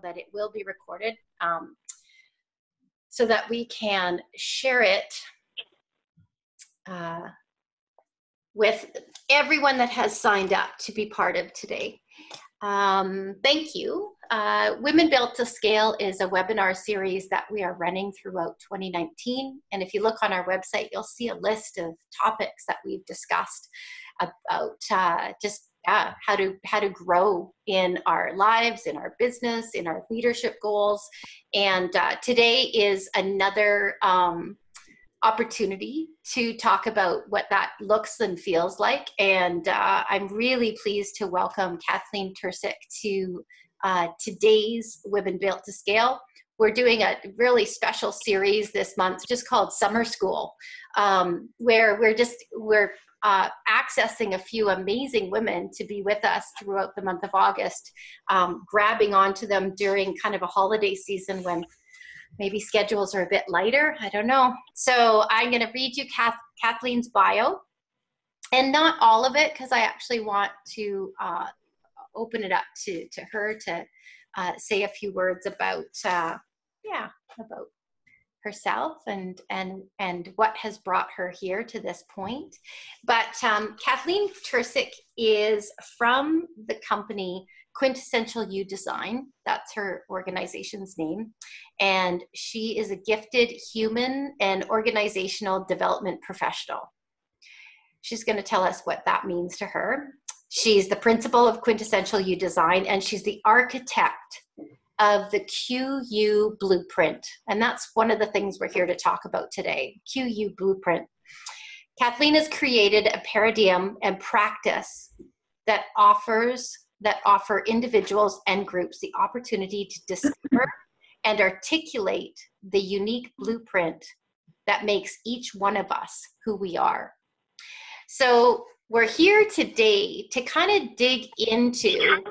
that it will be recorded so that we can share it with everyone that has signed up to be part of today. Thank you. Women Built to Scale is a webinar series that we are running throughout 2019. And if you look on our website, you'll see a list of topics that we've discussed about how to grow in our lives, in our business, in our leadership goals. And today is another opportunity to talk about what that looks and feels like. And I'm really pleased to welcome Kathleen Turcic to today's Women Built to Scale. We're doing a really special series this month just called Summer School, where we're accessing a few amazing women to be with us throughout the month of August, grabbing onto them during kind of a holiday season when maybe schedules are a bit lighter. I don't know. So I'm going to read you Kathleen's bio, and not all of it, because I actually want to open it up to her to say a few words about about herself and what has brought her here to this point. But Kathleen Turcic is from the company QuintessentialYou Design. That's her organization's name. And she is a gifted human and organizational development professional. She's going to tell us what that means to her. She's the principal of QuintessentialYou Design, and she's the architect of the QU Blueprint. And that's one of the things we're here to talk about today, QU Blueprint. Kathleen has created a paradigm and practice that offer individuals and groups the opportunity to discover and articulate the unique blueprint that makes each one of us who we are. So we're here today to kind of dig into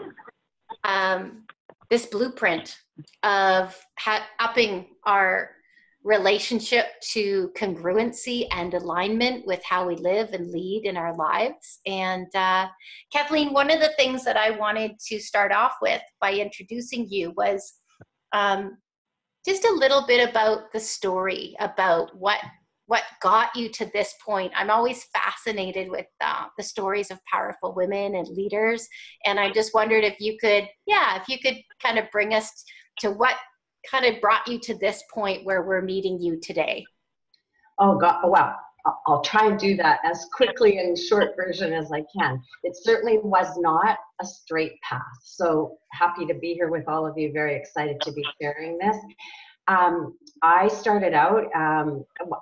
this blueprint of upping our relationship to congruency and alignment with how we live and lead in our lives. And Kathleen, one of the things that I wanted to start off with by introducing you was just a little bit about the story, about what got you to this point. I'm always fascinated with the stories of powerful women and leaders. And I just wondered if you could kind of bring us to what kind of brought you to this point where we're meeting you today. Oh God, well, I'll try and do that as quickly and short version as I can. It certainly was not a straight path. So happy to be here with all of you. Very excited to be sharing this. I started out,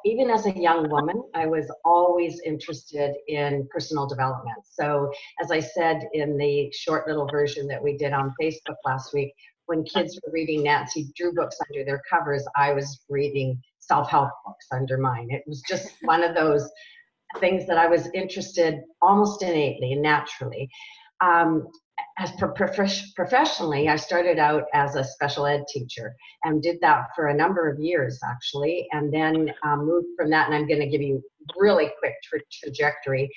even as a young woman, I was always interested in personal development. So as I said in the short little version that we did on Facebook last week, when kids were reading Nancy Drew books under their covers, I was reading self-help books under mine. It was just one of those things that I was interested almost innately and naturally. As professionally, I started out as a special ed teacher and did that for a number of years, actually, and then moved from that, and I'm going to give you really quick trajectory.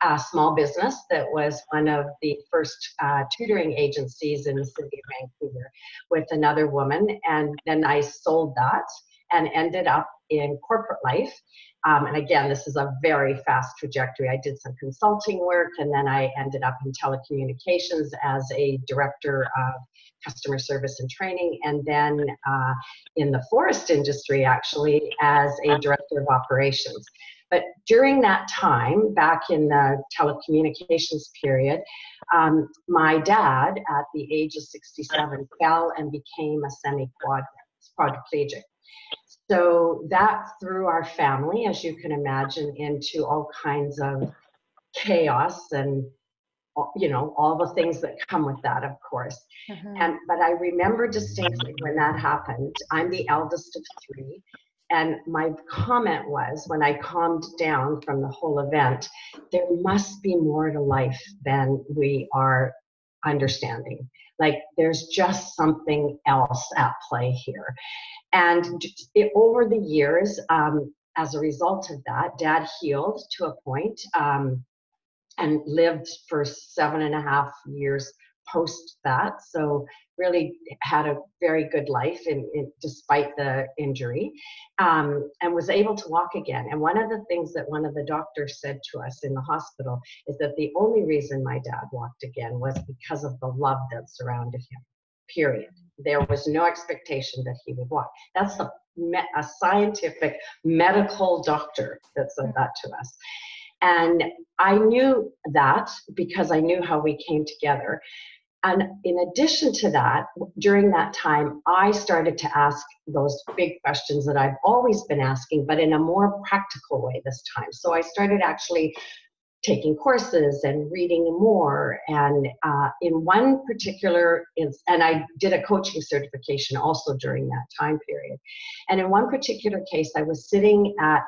A small business that was one of the first tutoring agencies in the city of Vancouver with another woman, and then I sold that and ended up in corporate life. And again, this is a very fast trajectory. I did some consulting work, and then I ended up in telecommunications as a director of customer service and training, and then in the forest industry, actually, as a director of operations. But during that time, back in the telecommunications period, my dad, at the age of 67, fell and became a quadriplegic. So that threw our family, as you can imagine, into all kinds of chaos and, you know, all the things that come with that, of course. But I remember distinctly when that happened. I'm the eldest of three. And my comment was, when I calmed down from the whole event, there must be more to life than we are understanding. Like, there's just something else at play here. And over the years, as a result of that, Dad healed to a point and lived for 7.5 years post that. So really had a very good life despite the injury, and was able to walk again. And one of the things that one of the doctors said to us in the hospital is that the only reason my dad walked again was because of the love that surrounded him, period. There was no expectation that he would walk. That's a scientific medical doctor that said that to us. And I knew that because I knew how we came together. And in addition to that, during that time, I started to ask those big questions that I've always been asking, but in a more practical way this time. So I started actually taking courses and reading more. And in one particular, and I did a coaching certification also during that time period. And in one particular case, I was sitting at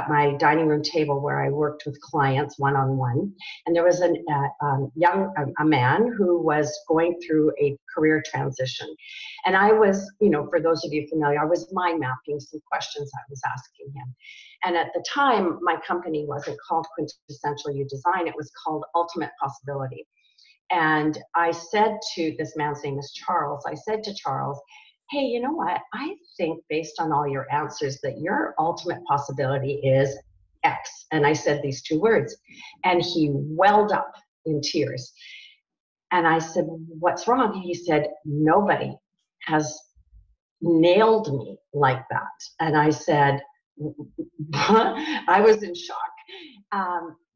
my dining room table where I worked with clients one-on-one. And there was a man who was going through a career transition. And I was, for those of you familiar, I was mind mapping some questions I was asking him. And at the time, my company wasn't called QuintessentialYou Design, it was called Ultimate Possibility. And I said to, this man's name is Charles, I said to Charles, hey, you know what? I think based on all your answers that your ultimate possibility is X. And I said these two words. And he welled up in tears. And I said, what's wrong? He said, nobody has nailed me like that. And I said, I was in shock.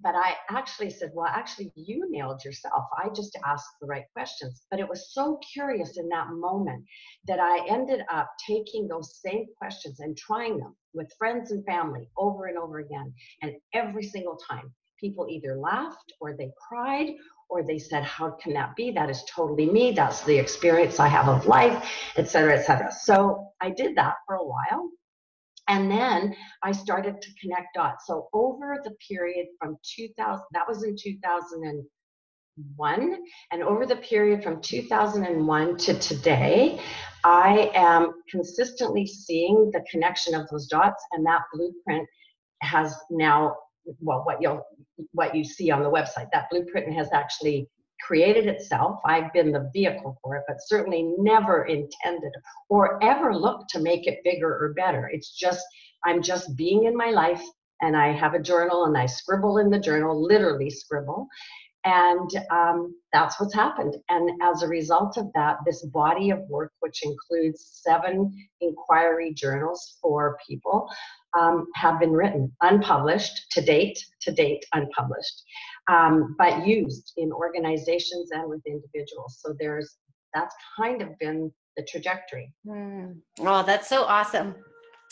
But I actually said, well, actually, you nailed yourself. I just asked the right questions. But it was so curious in that moment that I ended up taking those same questions and trying them with friends and family over and over again. And every single time, people either laughed or they cried or they said, how can that be? That is totally me. That's the experience I have of life, et cetera, et cetera. So I did that for a while. And then I started to connect dots. So over the period from 2000, that was in 2001, and over the period from 2001 to today, I am consistently seeing the connection of those dots, and that blueprint has now, well, what you see on the website, that blueprint has actually created itself. I've been the vehicle for it, but certainly never intended or ever looked to make it bigger or better. It's just, I'm just being in my life, and I have a journal and I scribble in the journal, literally scribble. And that's what's happened. And as a result of that, this body of work, which includes 7 inquiry journals for people, have been written, unpublished to date, unpublished, but used in organizations and with individuals. So that's kind of been the trajectory. Oh, that's so awesome.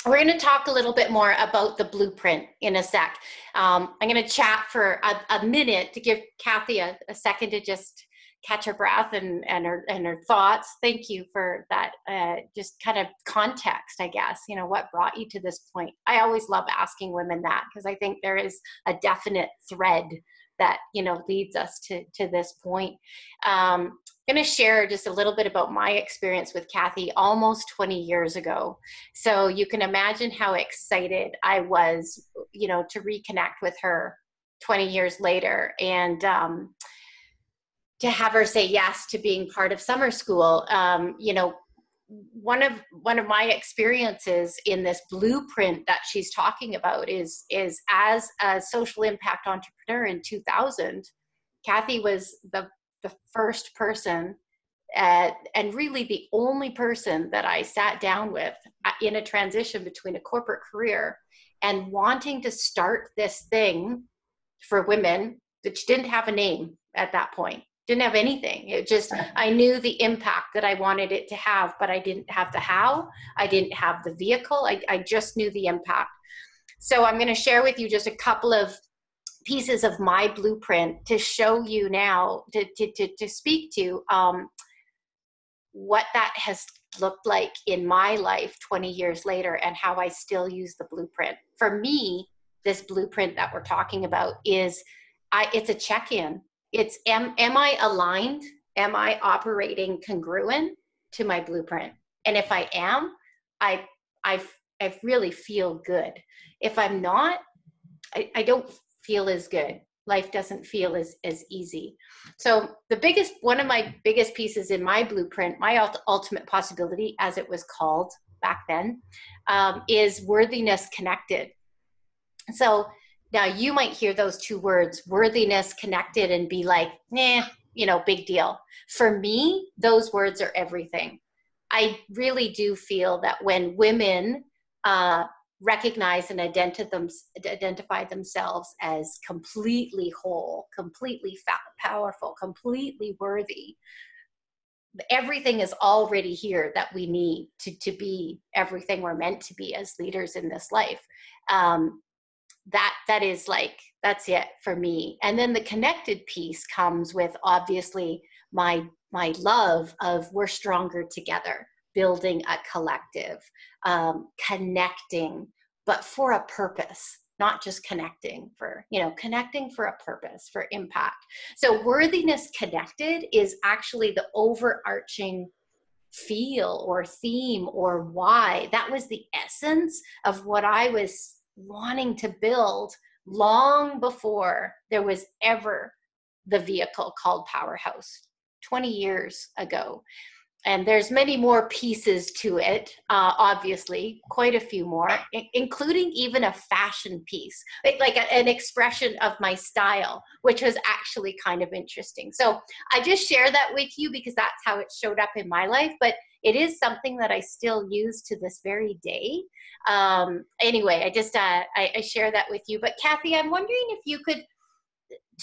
We're going to talk a little bit more about the blueprint in a sec. I'm going to chat for a minute to give Kathy a second to just catch her breath and her thoughts. Thank you for that, just kind of context, I guess, what brought you to this point. I always love asking women that because I think there is a definite thread that, leads us to this point. I'm going to share just a little bit about my experience with Kathy almost 20 years ago. So you can imagine how excited I was, to reconnect with her 20 years later and to have her say yes to being part of summer school. One of my experiences in this blueprint that she's talking about is as a social impact entrepreneur in 2000, Kathy was the first person and really the only person that I sat down with in a transition between a corporate career and wanting to start this thing for women, which didn't have a name at that point. Didn't have anything. It just, I knew the impact that I wanted it to have, but I didn't have the how. I didn't have the vehicle. I just knew the impact. So I'm going to share with you just a couple of pieces of my blueprint to show you now, to speak to what that has looked like in my life 20 years later and how I still use the blueprint. For me, this blueprint that we're talking about is, it's a check-in. It's, am I aligned? Am I operating congruent to my blueprint? And if I am, I really feel good. If I'm not, I don't feel as good. life doesn't feel as easy. So one of my biggest pieces in my blueprint, my ultimate possibility, as it was called back then, is worthiness connected. So now you might hear those two words, worthiness connected, and be like, nah, big deal. For me, those words are everything. I really do feel that when women recognize and identify themselves as completely whole, completely powerful, completely worthy, everything is already here that we need to be everything we're meant to be as leaders in this life. That is like, that's it for me. And then the connected piece comes with, obviously, my love of we're stronger together, building a collective, connecting, but for a purpose, not just connecting for a purpose, for impact. So worthiness connected is actually the overarching feel or theme or why. That was the essence of what I was wanting to build long before there was ever the vehicle called PowHERhouse 20 years ago. And there's many more pieces to it, obviously, quite a few more, including even a fashion piece, like an expression of my style, which was actually kind of interesting. So I just share that with you because that's how it showed up in my life, but it is something that I still use to this very day. Anyway, I just, I share that with you. But Kathy, I'm wondering if you could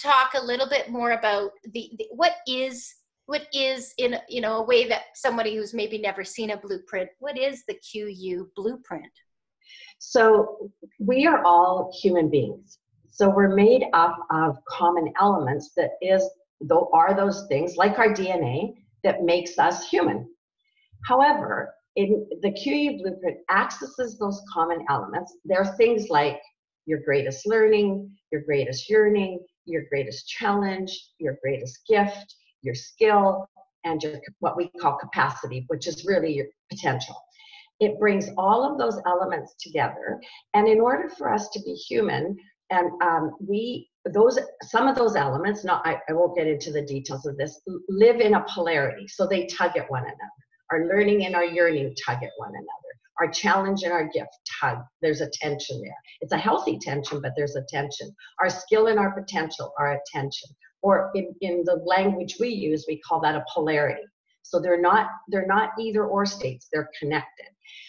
talk a little bit more about what is in a way that somebody who's maybe never seen a blueprint, what is the QU blueprint? So we are all human beings. So we're made up of common elements that are those things like our DNA that makes us human. However, in the QU blueprint accesses those common elements. There are things like your greatest learning, your greatest yearning, your greatest challenge, your greatest gift, your skill, and your what we call capacity, which is really your potential. It brings all of those elements together, and in order for us to be human, and some of those elements, I won't get into the details of this, live in a polarity, so they tug at one another. Our learning and our yearning tug at one another. Our challenge and our gift tug. There's a tension there. It's a healthy tension, but there's a tension. Our skill and our potential are a tension. Or in the language we use, we call that a polarity. So they're not either or states, they're connected.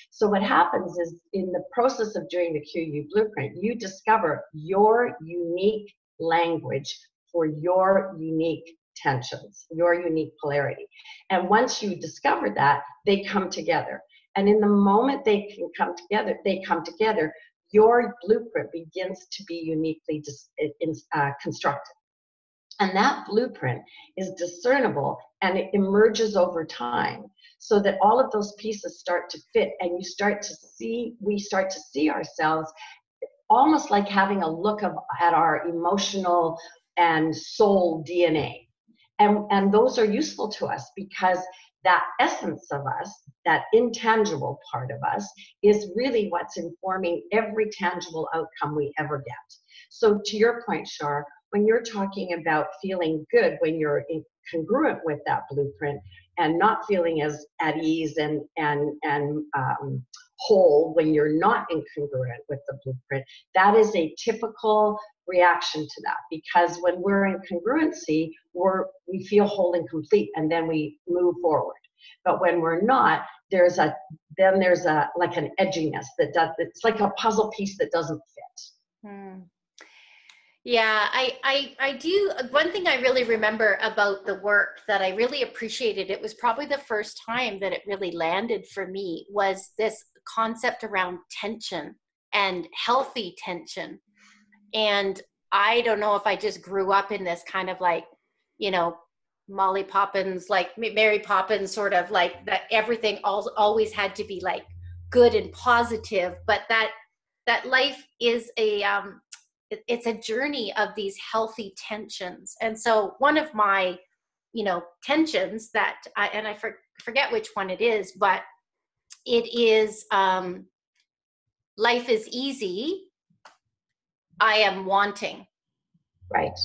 So what happens is in the process of doing the QU blueprint, you discover your unique language for your unique tensions, your unique polarity. And once you discover that, they come together. And in the moment they can come together, your blueprint begins to be uniquely constructed. And that blueprint is discernible and it emerges over time so that all of those pieces start to fit and we start to see ourselves almost like having a look at our emotional and soul DNA. And those are useful to us because that essence of us, that intangible part of us, is really what's informing every tangible outcome we ever get. So to your point, Shar, when you're talking about feeling good, when you're congruent with that blueprint and not feeling as at ease and whole when you're not incongruent with the blueprint, that is a typical reaction to that, because when we're in congruency, we feel whole and complete, and then we move forward. But when we're not, there's like an edginess it's like a puzzle piece that doesn't fit. Yeah, I do. One thing I really remember about the work that I really appreciated, it was probably the first time that it really landed for me, was this concept around tension and healthy tension. And I don't know if I just grew up in this kind of like, Molly Poppins, like Mary Poppins, sort of like that everything always had to be like good and positive, but that life is it's a journey of these healthy tensions. And so one of my, tensions that I forget which one it is, but it is, life is easy, I am wanting. Right.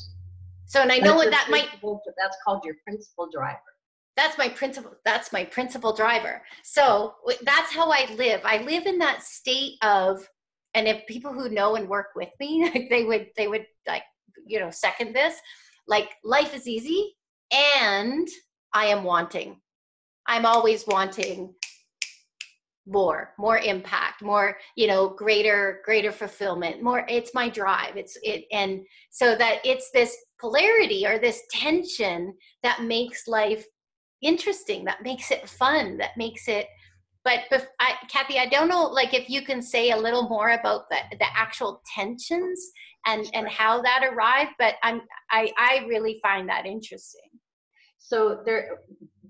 So, and I know what that might, that's called your principal driver. That's my principal driver. So that's how I live. I live in that state of, and if people who know and work with me, they would like, second this, like life is easy and I am wanting. I'm always wanting more impact, more, greater fulfillment, more. It's my drive. And so that it's this polarity or this tension that makes life interesting, that makes it fun, that makes it. But Kathy, I don't know, like if you can say a little more about the actual tensions and how that arrived, but I really find that interesting. So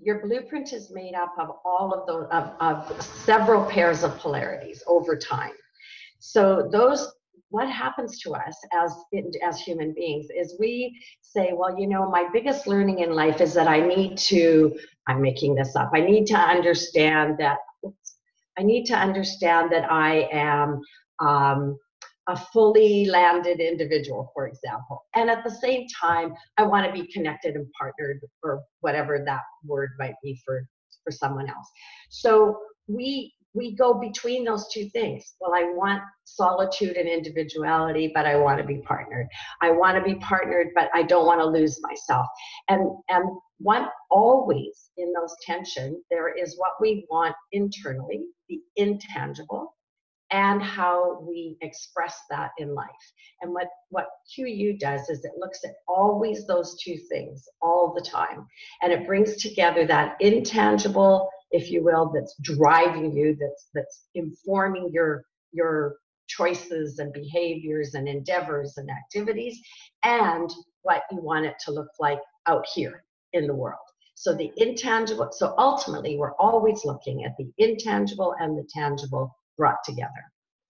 your blueprint is made up of all of those, of several pairs of polarities over time. So what happens to us as human beings is we say, well, my biggest learning in life is that I'm making this up. I need to understand that I am a fully landed individual, for example. And at the same time, I want to be connected and partnered, or whatever that word might be for someone else. So we go between those two things. Well, I want solitude and individuality, but I want to be partnered. I want to be partnered, but I don't want to lose myself. And one always in those tensions, there is what we want internally, the intangible, and how we express that in life. And what QU does is it looks at always those two things all the time. And it brings together that intangible, if you will, that's driving you, that's informing your choices and behaviors and endeavors and activities, and what you want it to look like out here in the world. So the intangible, so ultimately we're always looking at the intangible and the tangible brought together.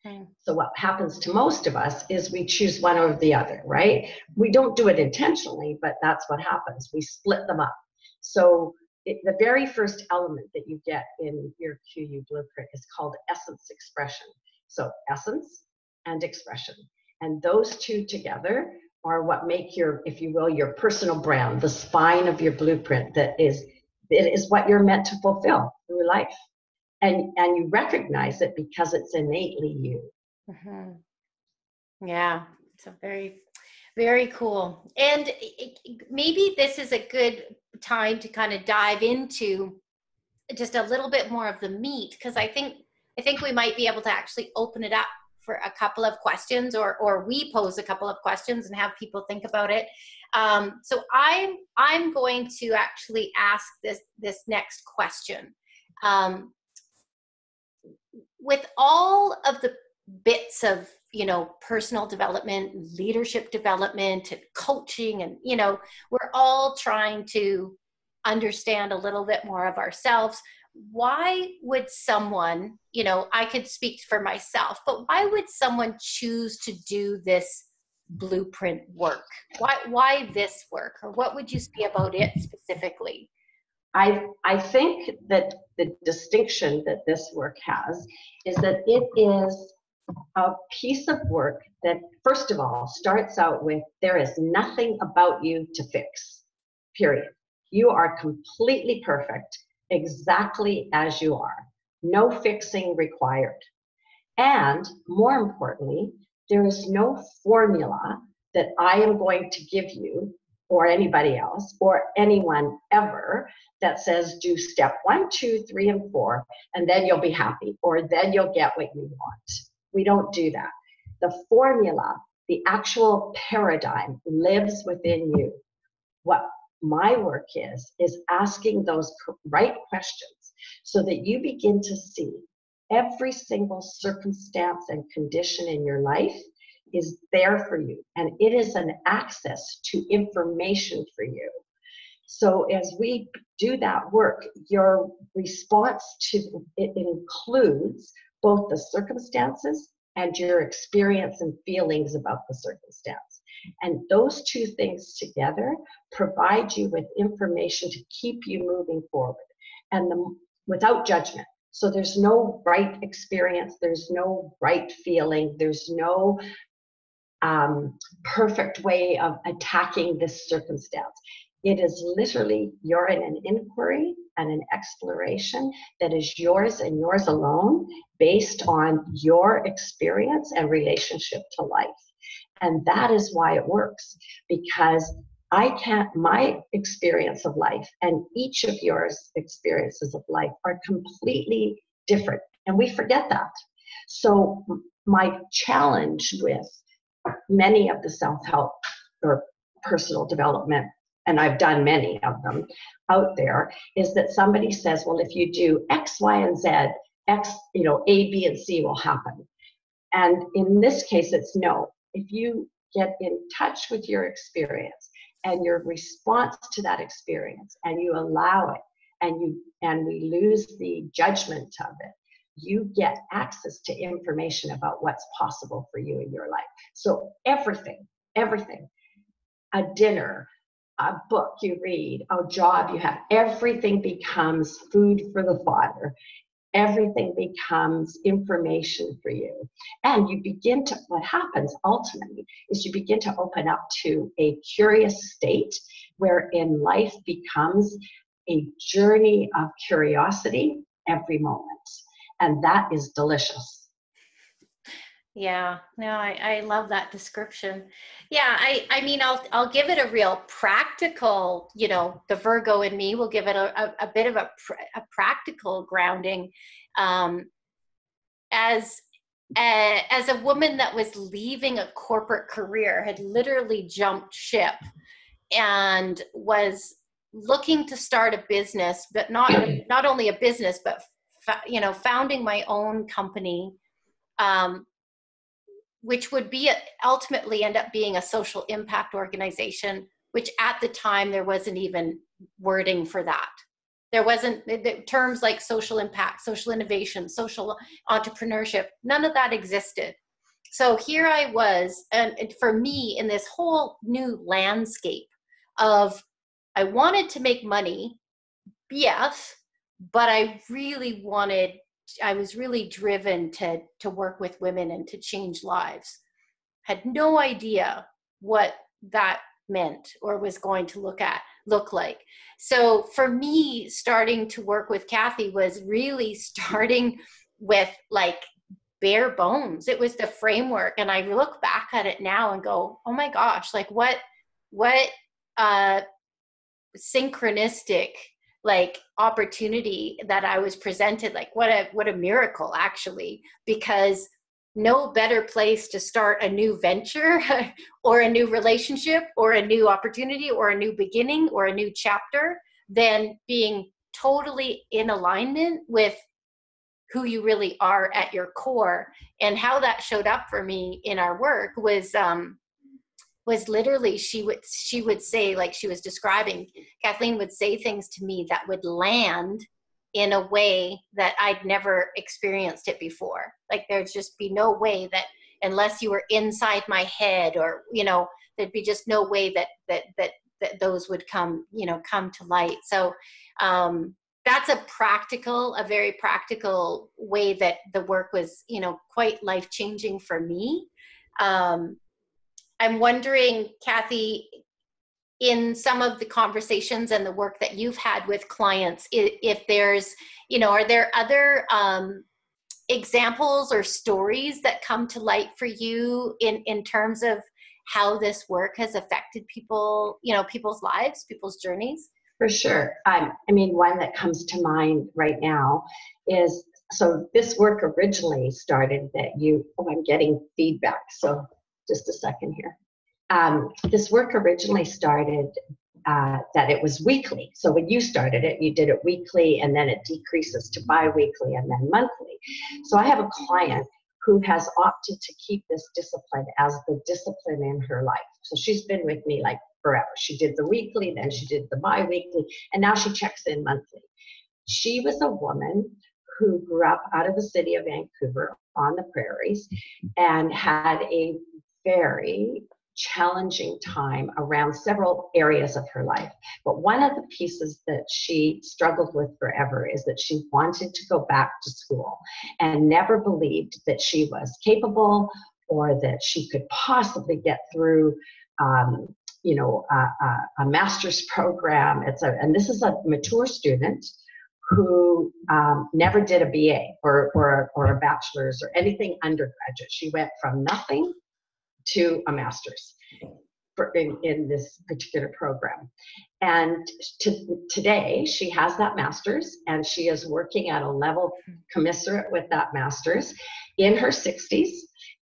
Okay. So what happens to most of us is we choose one or the other, right? We don't do it intentionally, but that's what happens. We split them up. So the very first element that you get in your QU blueprint is called essence expression. So essence and expression. And those two together are what make your, if you will, your personal brand, the spine of your blueprint it is what you're meant to fulfill through life. And you recognize it because it's innately you. Mm-hmm. Yeah, so very, very cool. And maybe this is a good time to kind of dive into just a little bit more of the meat, because I think we might be able to actually open it up for a couple of questions, or we pose a couple of questions and have people think about it. So I'm going to actually ask this next question. With all of the bits of, personal development, leadership development, and coaching, and, we're all trying to understand a little bit more of ourselves. Why would someone, I could speak for myself, but why would someone choose to do this blueprint work? Why this work? Or what would you say about it specifically? I think that the distinction that this work has is that it is a piece of work that, first of all, starts out with, there is nothing about you to fix, period. You are completely perfect, exactly as you are. No fixing required. And more importantly, there is no formula that I am going to give you or anybody else or anyone ever that says do step 1, 2, 3, and 4, and then you'll be happy, or then you'll get what you want. We don't do that. The formula, the actual paradigm lives within you. What my work is asking those right questions so that you begin to see every single circumstance and condition in your life is there for you, and it is an access to information for you. So as we do that work, your response to it includes both the circumstances and your experience and feelings about the circumstance. And those two things together provide you with information to keep you moving forward, and without judgment. So there's no right experience, there's no right feeling, there's no perfect way of attacking this circumstance. It is literally, you're in an inquiry and an exploration that is yours and yours alone, based on your experience and relationship to life. And that is why it works, because my experience of life and each of yours experiences of life are completely different. And we forget that. So my challenge with many of the self-help or personal development, and I've done many of them out there, is that somebody says, well, if you do X, Y, and Z, X, A, B, and C will happen. And in this case, it's no. If you get in touch with your experience and your response to that experience, and you allow it, and we lose the judgment of it, you get access to information about what's possible for you in your life. So everything, a dinner, a book you read, a job you have, everything becomes food for the fodder. Everything becomes information for you. And you begin to, what happens ultimately is you begin to open up to a curious state wherein life becomes a journey of curiosity every moment. And that is delicious. Yeah, no, I love that description. Yeah, I mean, I'll give it a real practical, the Virgo in me will give it a bit of a practical grounding. As a woman that was leaving a corporate career, had literally jumped ship and was looking to start a business, but not only a business, but founding my own company, which would be ultimately end up being a social impact organization, which at the time there wasn't even wording for that. There wasn't terms like social impact, social innovation, social entrepreneurship. None of that existed. So here I was, and for me, in this whole new landscape of, I wanted to make money, yes, but I was really driven to work with women and to change lives. Had no idea what that meant or was going to look like. So for me, starting to work with Kathy was really starting with like bare bones. It was the framework. And I look back at it now and go, oh my gosh, like what synchronistic like opportunity that I was presented. Like what a miracle, actually, because no better place to start a new venture or a new relationship or a new opportunity or a new beginning or a new chapter than being totally in alignment with who you really are at your core. And how that showed up for me in our work was literally, she would say, like she was describing, Kathleen would say things to me that would land in a way that I'd never experienced it before. Like there'd just be no way that, unless you were inside my head, or, there'd be just no way that those would come to light. So that's a very practical way that the work was, quite life-changing for me. I'm wondering, Kathy, in some of the conversations and the work that you've had with clients, if there's, are there other examples or stories that come to light for you in terms of how this work has affected people, people's lives, people's journeys? For sure. I mean, one that comes to mind right now is, so this work originally started I'm getting feedback. So just a second here. This work originally started that it was weekly. So when you started it, you did it weekly, and then it decreases to bi-weekly and then monthly. So I have a client who has opted to keep this discipline as the discipline in her life. So she's been with me like forever. She did the weekly, then she did the bi-weekly, and now she checks in monthly. She was a woman who grew up out of the city of Vancouver on the prairies and had a very challenging time around several areas of her life. But one of the pieces that she struggled with forever is that she wanted to go back to school and never believed that she was capable or that she could possibly get through, a master's program. And this is a mature student who never did a BA or a bachelor's or anything undergraduate. She went from nothing to a master's in this particular program. And today she has that master's, and she is working at a level commensurate with that master's in her 60s,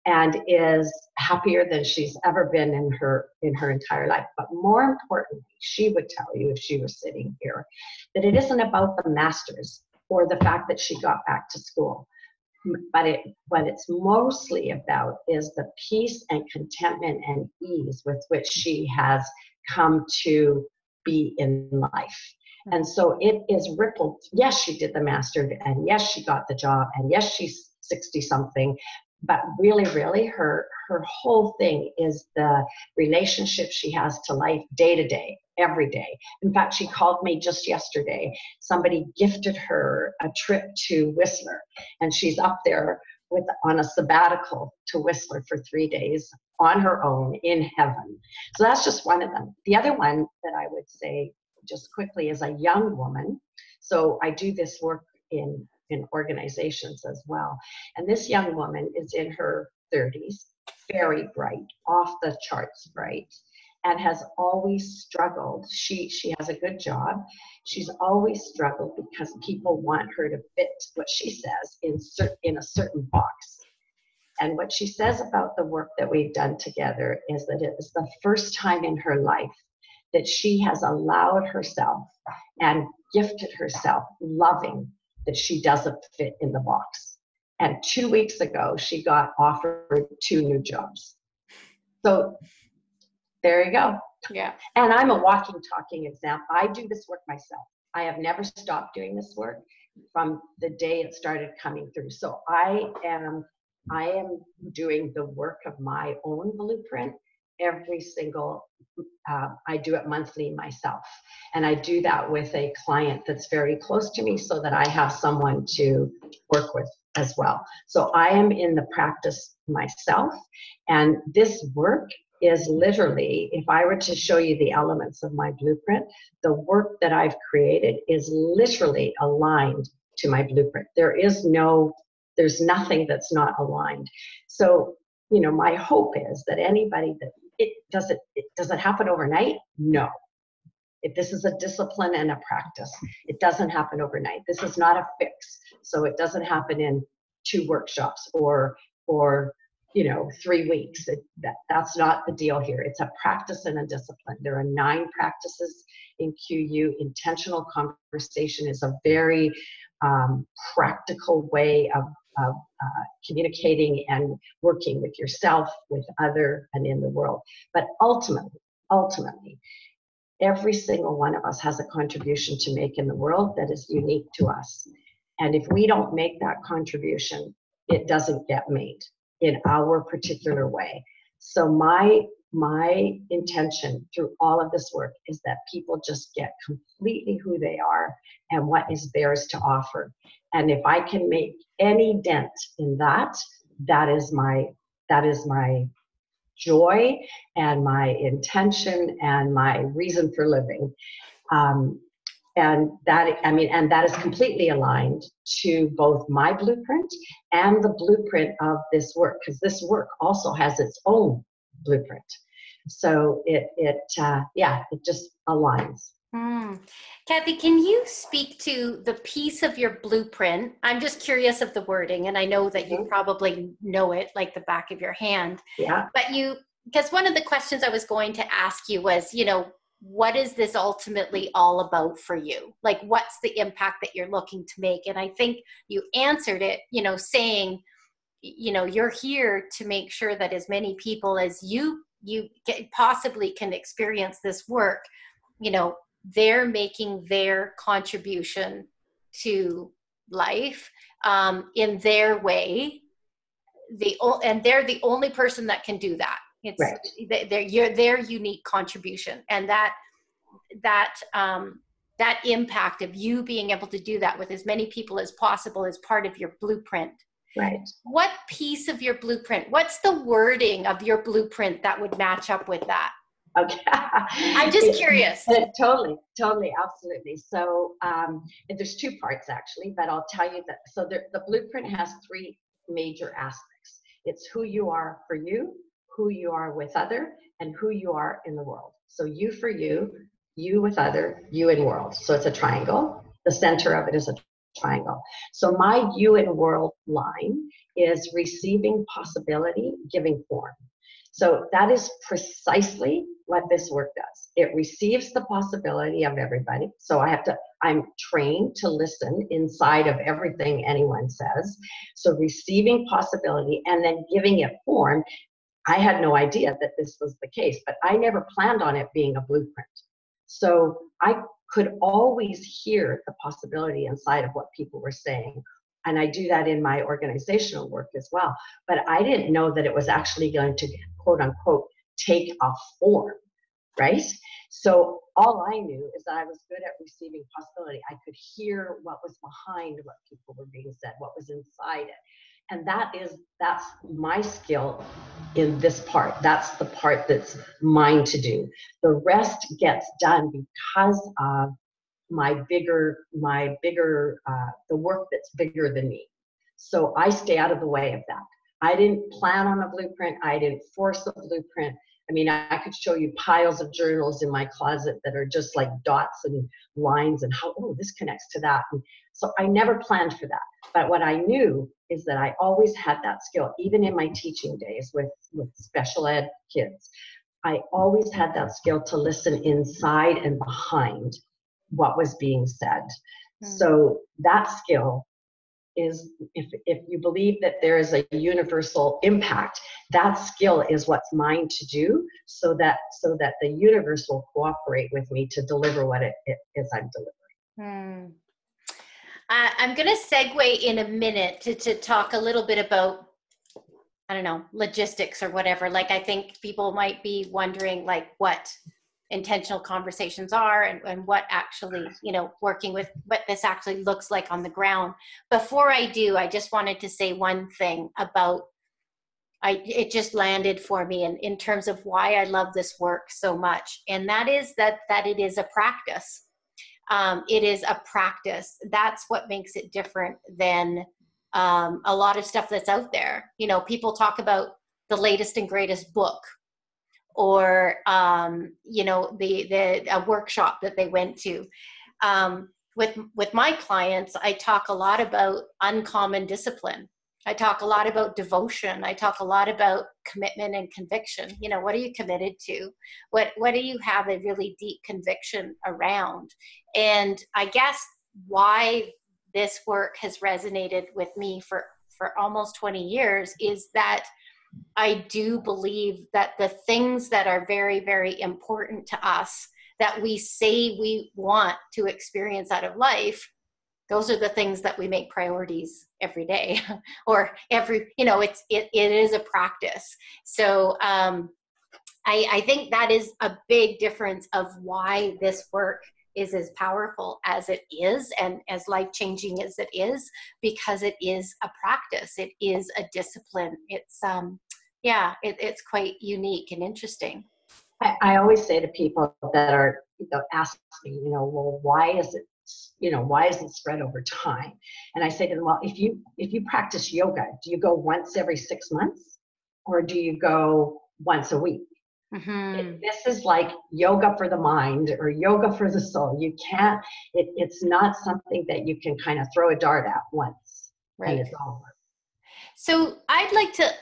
and is happier than she's ever been in her entire life. But more importantly, she would tell you, if she were sitting here, that it isn't about the master's or the fact that she got back to school. But what it's mostly about is the peace and contentment and ease with which she has come to be in life. And so it is rippled. Yes, she did the master, and yes, she got the job, and yes, she's 60 something. But really, really, her whole thing is the relationship she has to life day to day, every day. In fact, she called me just yesterday. Somebody gifted her a trip to Whistler, and she's up there on a sabbatical to Whistler for 3 days on her own in heaven. So that's just one of them. The other one that I would say just quickly is a young woman. So I do this work in organizations as well. And this young woman is in her 30s, very bright, off the charts bright, and has always struggled. She has a good job. She's always struggled because people want her to fit what she says in a certain box. And what she says about the work that we've done together is that it is the first time in her life that she has allowed herself and gifted herself loving that she doesn't fit in the box. And 2 weeks ago, she got offered 2 new jobs. So there you go. Yeah. And I'm a walking, talking example. I do this work myself. I have never stopped doing this work from the day it started coming through. So I am doing the work of my own blueprint every single, I do it monthly myself. And I do that with a client that's very close to me so that I have someone to work with as well. So I am in the practice myself. And this work is literally, if I were to show you the elements of my blueprint, the work that I've created is literally aligned to my blueprint. There's nothing that's not aligned. So, my hope is that anybody that does it happen overnight? No. If this is a discipline and a practice, it doesn't happen overnight. This is not a fix. So it doesn't happen in 2 workshops or 3 weeks. That's not the deal here. It's a practice and a discipline. There are 9 practices in QU. Intentional conversation is a very practical way of communicating and working with yourself, with other, and in the world. But ultimately, every single one of us has a contribution to make in the world that is unique to us. And if we don't make that contribution, it doesn't get made in our particular way. So my intention through all of this work is that people just get completely who they are and what is theirs to offer. And if I can make any dent in that, that is my joy and my intention and my reason for living. And that is completely aligned to both my blueprint and the blueprint of this work, because this work also has its own blueprint. So it just aligns. Kathy, can you speak to the piece of your blueprint? I'm just curious of the wording, and I know that you probably know it like the back of your hand. Yeah. But because one of the questions I was going to ask you was, what is this ultimately all about for you? Like, what's the impact that you're looking to make? And I think you answered it, saying, you're here to make sure that as many people as you possibly can experience this work, they're making their contribution to life in their way. And they're the only person that can do that. It's right. Their unique contribution, and that impact of you being able to do that with as many people as possible is part of your blueprint. Right. What piece of your blueprint, what's the wording of your blueprint that would match up with that? Okay. I'm just curious. Totally, absolutely. So there's two parts actually, but I'll tell you that. So the blueprint has three major aspects. It's who you are for you, who you are with other, and who you are in the world. So you for you, you with other, you in world. So it's a triangle. The center of it is a triangle. So my you in world line is receiving possibility, giving form. So that is precisely what this work does. It receives the possibility of everybody. So I'm trained to listen inside of everything anyone says. So receiving possibility and then giving it form. I had no idea that this was the case, but I never planned on it being a blueprint. So I could always hear the possibility inside of what people were saying. And I do that in my organizational work as well. But I didn't know that it was actually going to, quote unquote, take a form, right? So all I knew is that I was good at receiving possibility. I could hear what was behind what people were being said, what was inside it. And that's my skill in this part. That's the part that's mine to do. The rest gets done because of the work that's bigger than me. So I stay out of the way of that. I didn't plan on a blueprint. I didn't force a blueprint. I mean, I could show you piles of journals in my closet that are just like dots and lines and how, oh, this connects to that. And so I never planned for that. But what I knew is that I always had that skill, even in my teaching days with special ed kids. I always had that skill to listen inside and behind what was being said. So that skill is, if you believe that there is a universal impact, that skill is what's mine to do, so that the universe will cooperate with me to deliver what it is I'm delivering. I'm going to segue in a minute to talk a little bit about, I don't know, logistics or whatever. Like, I think people might be wondering like what intentional conversations are and what actually, working with what this actually looks like on the ground. Before I do, I just wanted to say one thing about, it just landed for me in terms of why I love this work so much. And that is that it is a practice. It is a practice. That's what makes it different than a lot of stuff that's out there. People talk about the latest and greatest book, or a workshop that they went to. With my clients, I talk a lot about uncommon discipline. I talk a lot about devotion. I talk a lot about commitment and conviction. What are you committed to? What do you have a really deep conviction around? And I guess why this work has resonated with me for almost 20 years is that I do believe that the things that are very, very important to us that we say we want to experience out of life, those are the things that we make priorities every day or it is a practice. So I think that is a big difference of why this work is as powerful as it is and as life-changing as it is, because it is a practice. It is a discipline. It's it's quite unique and interesting. I always say to people that are ask me, well, why is it spread over time? And I say to them, well, if you practice yoga, do you go once every 6 months, or do you go once a week? This is like yoga for the mind or yoga for the soul. You can't, it's not something that you can kind of throw a dart at once, right, and it's over. So I'd like to,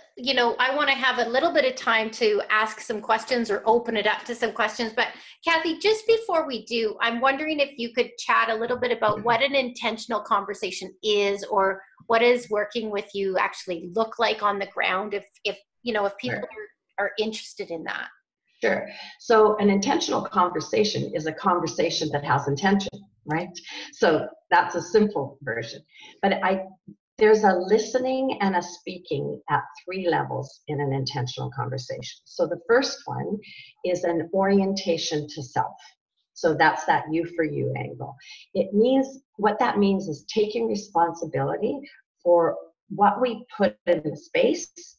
I want to have a little bit of time to ask some questions or open it up to some questions. But Kathy, just before we do, I'm wondering if you could chat a little bit about what an intentional conversation is, or what is working with you actually look like on the ground, if people are interested in that. Sure. So an intentional conversation is a conversation that has intention, right? So that's a simple version. But there's a listening and a speaking at 3 levels in an intentional conversation. So the first one is an orientation to self. So that's that you for you angle. What that means is taking responsibility for what we put in the space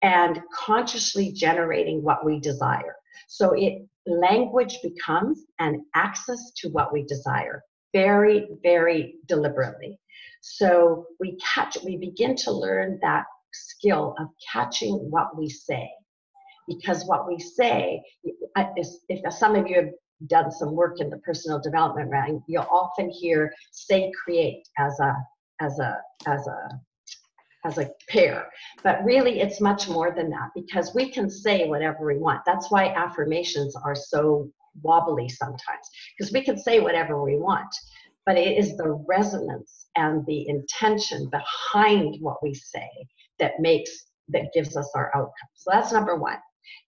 and consciously generating what we desire. So language becomes an access to what we desire, very, very deliberately. So we begin to learn that skill of catching what we say. Because what we say, if some of you have done some work in the personal development realm, you'll often hear say create as a pair, but really it's much more than that, because we can say whatever we want. That's why affirmations are so wobbly sometimes, because we can say whatever we want, but it is the resonance and the intention behind what we say that gives us our outcome. So that's number one.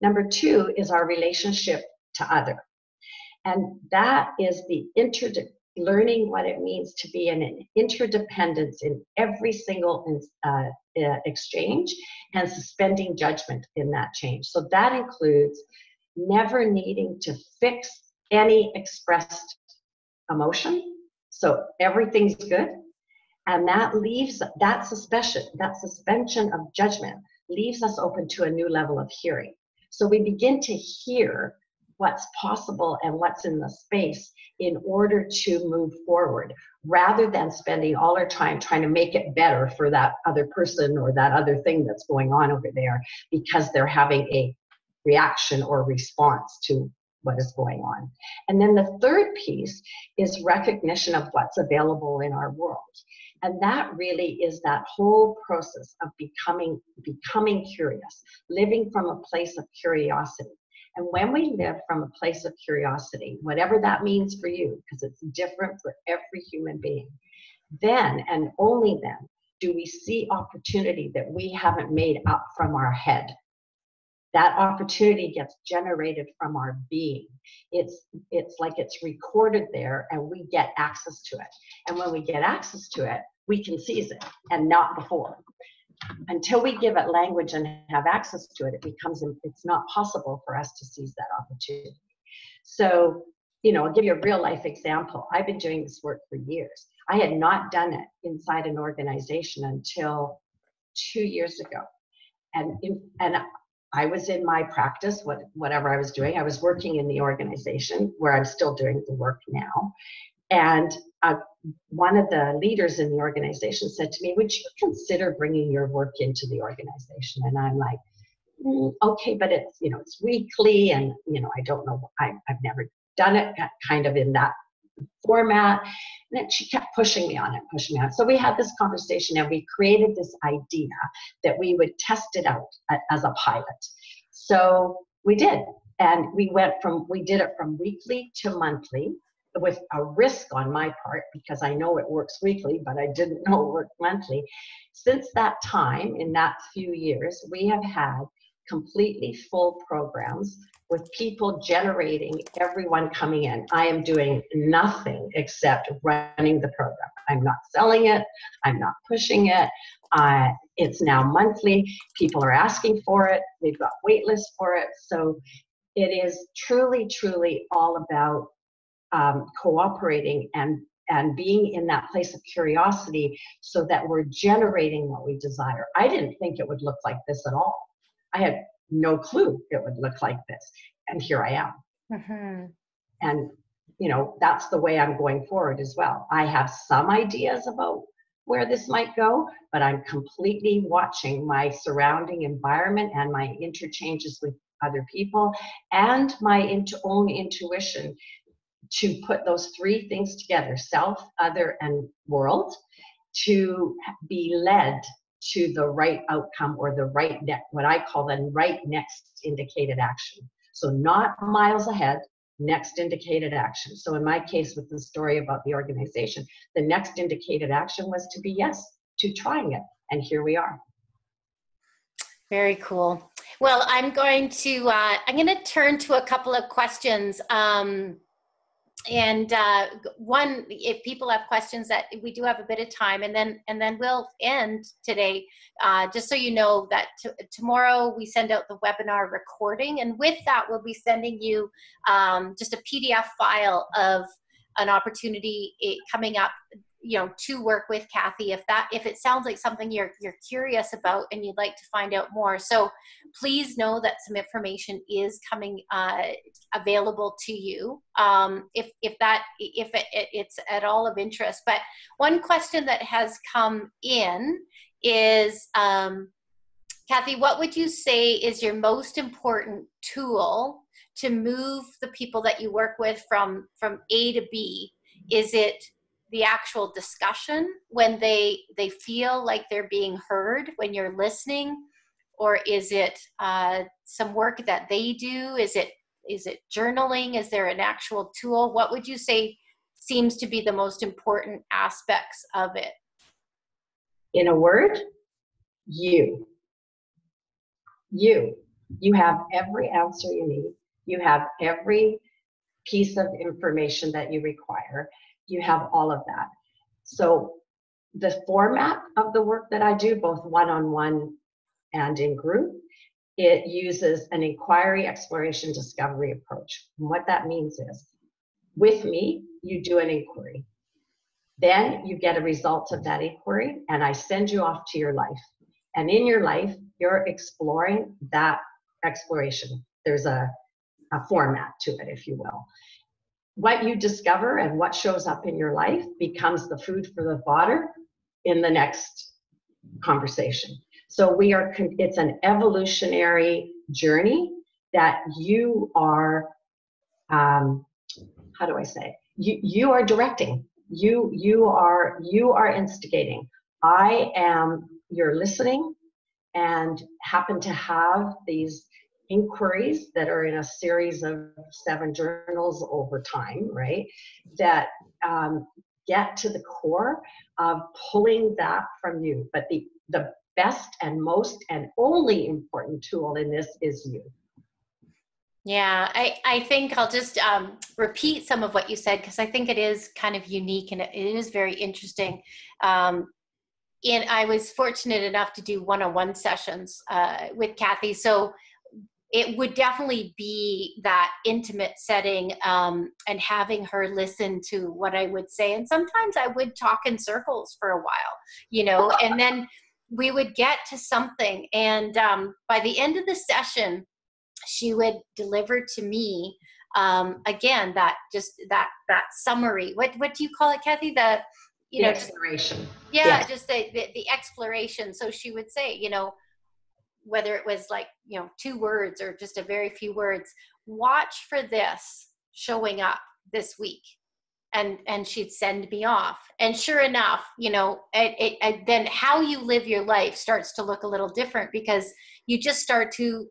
Number two is our relationship to other, and that is the learning what it means to be in an interdependence in every single exchange, and suspending judgment in that change. So that includes never needing to fix any expressed emotion. So everything's good. And that leaves that suspension of judgment leaves us open to a new level of hearing. So we begin to hear what's possible and what's in the space in order to move forward, rather than spending all our time trying to make it better for that other person or that other thing that's going on over there, because they're having a reaction or response to what is going on. And then the third piece is recognition of what's available in our world. And that really is that whole process of becoming curious, living from a place of curiosity. And when we live from a place of curiosity, whatever that means for you, because it's different for every human being, then and only then do we see opportunity that we haven't made up from our head. That opportunity gets generated from our being. It's like it's recorded there, and we get access to it. And when we get access to it, we can seize it, and not before. Until we give it language and have access to it, it's not possible for us to seize that opportunity. So, I'll give you a real life example. I've been doing this work for years. I had not done it inside an organization until 2 years ago. And I was in my practice, whatever I was doing. I was working in the organization where I'm still doing the work now. And one of the leaders in the organization said to me, "Would you consider bringing your work into the organization?" And I'm like, okay, but it's, it's weekly, and, I don't know, I've never done it kind of in that format. And then she kept pushing me on it. So we had this conversation, and we created this idea that we would test it out as a pilot. So we did. And we did it from weekly to monthly, with a risk on my part, because I know it works weekly, but I didn't know it worked monthly. Since that time, in that few years, we have had completely full programs with people generating, everyone coming in. I am doing nothing except running the program. I'm not selling it. I'm not pushing it. It's now monthly. People are asking for it. We've got wait lists for it. So it is truly, truly all about cooperating and being in that place of curiosity, so that we're generating what we desire. I didn't think it would look like this at all. I had no clue it would look like this. And here I am. Mm-hmm. And, that's the way I'm going forward as well. I have some ideas about where this might go, but I'm completely watching my surrounding environment and my interchanges with other people and my own intuition to put those three things together: self, other, and world, to be led to the right outcome, or the right what I call the right next indicated action. So not miles ahead, next indicated action. So in my case, with the story about the organization, the next indicated action was to be yes to trying it. And here we are. Very cool. Well, I'm going to turn to a couple of questions. And one, if people have questions, that we do have a bit of time, and then we'll end today. Just so you know that tomorrow we send out the webinar recording, and with that we'll be sending you just a PDF file of an opportunity coming up to work with Kathy, if it sounds like something you're curious about and you'd like to find out more. So please know that some information is coming available to you if it's at all of interest. But one question that has come in is, Kathy, what would you say is your most important tool to move the people that you work with from A to B? Is it the actual discussion when they feel like they're being heard when you're listening? Or is it some work that they do? Is it journaling? Is there an actual tool? What would you say seems to be the most important aspects of it? In a word, you have every answer you need. You have every piece of information that you require. You have all of that. So the format of the work that I do, both one-on-one and in group, it uses an inquiry, exploration, discovery approach. And what that means is, with me, you do an inquiry. Then you get a result of that inquiry, and I send you off to your life. And in your life, you're exploring that exploration. There's a format to it, if you will. What you discover and what shows up in your life becomes the food for the fodder in the next conversation. So it's an evolutionary journey that you are, how do I say? You are directing. You are instigating. You're listening and happen to have these inquiries that are in a series of 7 journals over time, right? That get to the core of pulling that from you. But the best and most and only important tool in this is you. Yeah, I think I'll just repeat some of what you said, because I think it is kind of unique and it is very interesting. And I was fortunate enough to do one-on-one sessions with Kathy. So it would definitely be that intimate setting and having her listen to what I would say. And sometimes I would talk in circles for a while, and then we would get to something. And by the end of the session, she would deliver to me again that summary. What do you call it, Kathy? The exploration. Yes. Just the exploration. So she would say, whether it was like 2 words or just a very few words, watch for this showing up this week, and she'd send me off. And sure enough, then how you live your life starts to look a little different, because you just start to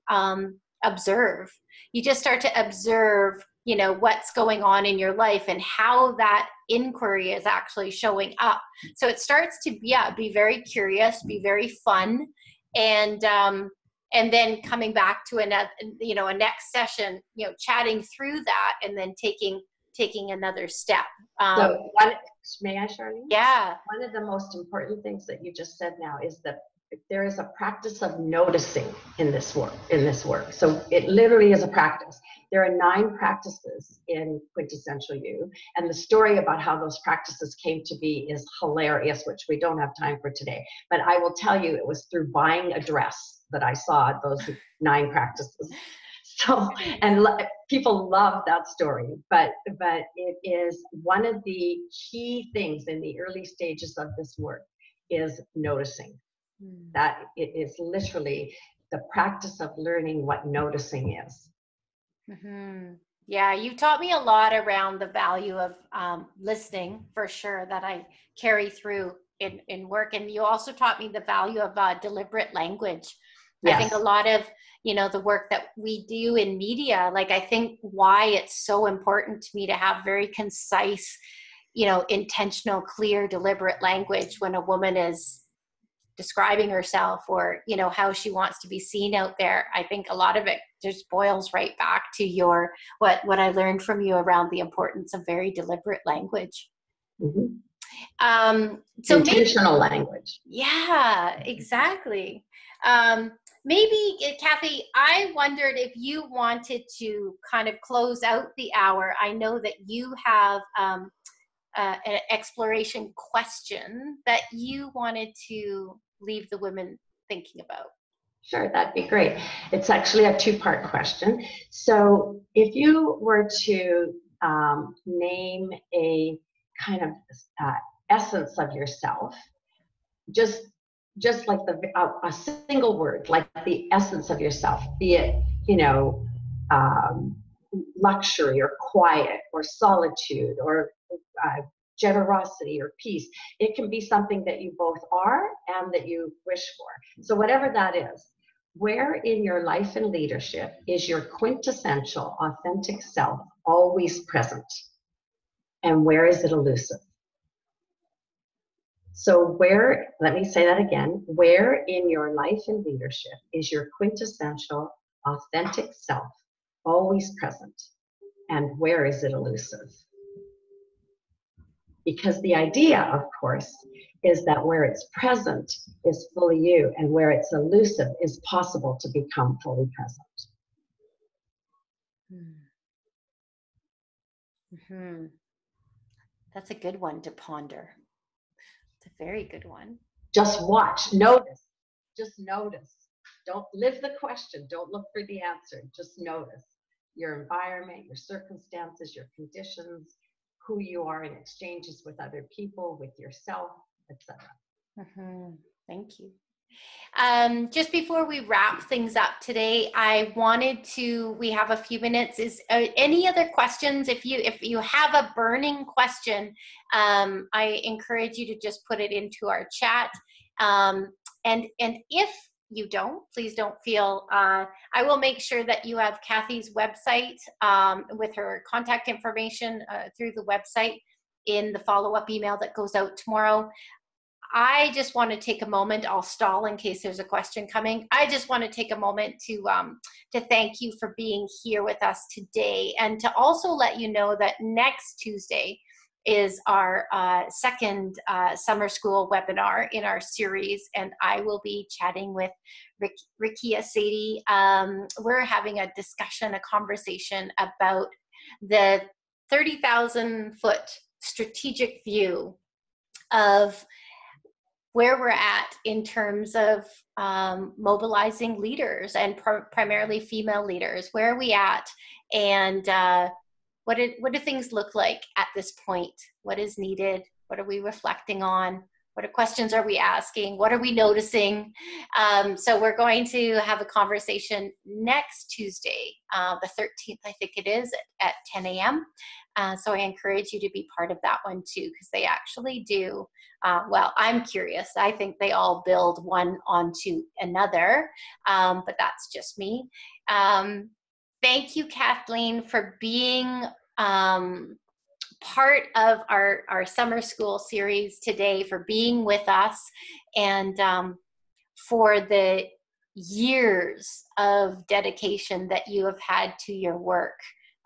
observe. You just start to observe, what's going on in your life and how that inquiry is actually showing up. So it starts to be very curious, be very fun, and then coming back to another, a next session, chatting through that, and then taking another step. May I, Charlene? Yeah. One of the most important things that you just said now is that there is a practice of noticing in this work. So it literally is a practice. There are 9 practices in Quintessential You, and the story about how those practices came to be is hilarious, which we don't have time for today. But I will tell you, it was through buying a dress that I saw those 9 practices. So, and people love that story, but it is one of the key things in the early stages of this work is noticing. That it is literally the practice of learning what noticing is. Mm-hmm. Yeah, you taught me a lot around the value of listening, for sure, that I carry through in work. And you also taught me the value of deliberate language. Yes. I think a lot of, the work that we do in media, like, I think why it's so important to me to have very concise, intentional, clear, deliberate language when a woman is describing herself or, how she wants to be seen out there. I think a lot of it just boils right back to what I learned from you around the importance of very deliberate language. Mm-hmm. So intentional language. Yeah, exactly. Maybe, Kathy, I wondered if you wanted to kind of close out the hour. I know that you have an exploration question that you wanted to leave the women thinking about? Sure, that'd be great. It's actually a two-part question. So if you were to name a kind of essence of yourself, just like a single word, like the essence of yourself, be it, luxury or quiet or solitude or generosity or peace. It can be something that you both are and that you wish for. So whatever that is, where in your life and leadership is your quintessential, authentic self always present? And where is it elusive? So let me say that again, where in your life and leadership is your quintessential, authentic self always present? And where is it elusive? Because the idea, of course, is that where it's present is fully you, and where it's elusive is possible to become fully present. Mm-hmm. That's a good one to ponder. It's a very good one. Just watch, notice, just notice. Don't live the question, don't look for the answer, just notice your environment, your circumstances, your conditions, who you are in exchanges with other people, with yourself, etc. Mm-hmm. Thank you. Just before we wrap things up today, I wanted to, we have a few minutes, is any other questions? If you have a burning question, I encourage you to just put it into our chat. And if you don't, please don't feel, I will make sure that you have Kathy's website with her contact information through the website in the follow-up email that goes out tomorrow. I just want to take a moment. I'll stall in case there's a question coming. I just want to take a moment to thank you for being here with us today, and to also let you know that next Tuesday is our second summer school webinar in our series, and I will be chatting with Rikia Sadie. We're having a discussion, a conversation about the 30,000-foot strategic view of where we're at in terms of mobilizing leaders, and primarily female leaders. Where are we at, and what do things look like at this point? What is needed? What are we reflecting on? What questions are we asking? What are we noticing? So we're going to have a conversation next Tuesday, the 13th, I think it is, at 10 a.m. So I encourage you to be part of that one too, because they actually do. Well, I'm curious. I think they all build one onto another, but that's just me. Thank you, Kathleen, for being part of our summer school series today, for being with us, and for the years of dedication that you have had to your work.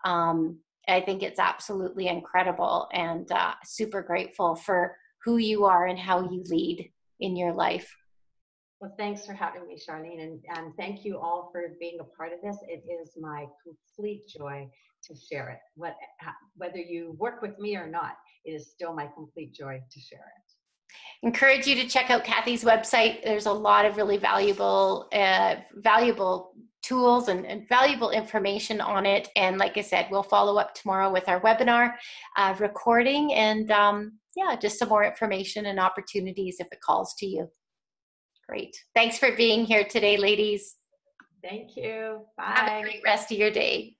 I think it's absolutely incredible, and super grateful for who you are and how you lead in your life. Well, thanks for having me, Charlene, and thank you all for being a part of this. It is my complete joy to share it. Whether you work with me or not, it is still my complete joy to share it. Encourage you to check out Kathy's website. There's a lot of really valuable tools and valuable information on it. And like I said, we'll follow up tomorrow with our webinar recording, and yeah, just some more information and opportunities if it calls to you. Great. Thanks for being here today, ladies. Thank you. Bye. Have a great rest of your day.